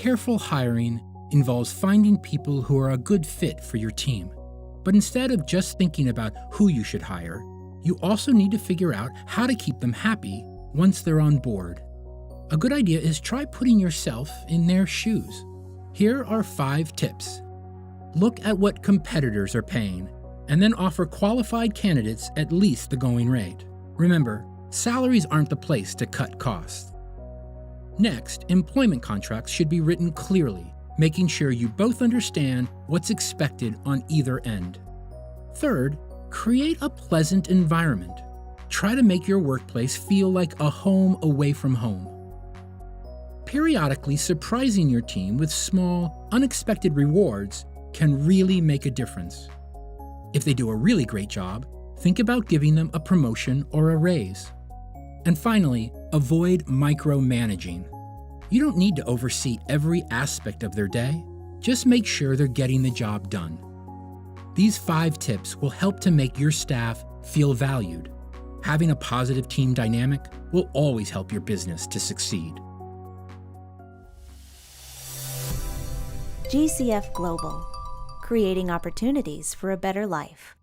Careful hiring involves finding people who are a good fit for your team. But instead of just thinking about who you should hire, you also need to figure out how to keep them happy once they're on board. A good idea is try putting yourself in their shoes. Here are 5 tips. Look at what competitors are paying, and then offer qualified candidates at least the going rate. Remember, salaries aren't the place to cut costs. Next, employment contracts should be written clearly, making sure you both understand what's expected on either end. Third, create a pleasant environment. Try to make your workplace feel like a home away from home. Periodically surprising your team with small, unexpected rewards can really make a difference. If they do a really great job, think about giving them a promotion or a raise. And finally, avoid micromanaging. You don't need to oversee every aspect of their day. Just make sure they're getting the job done. These 5 tips will help to make your staff feel valued. Having a positive team dynamic will always help your business to succeed. GCF Global, creating opportunities for a better life.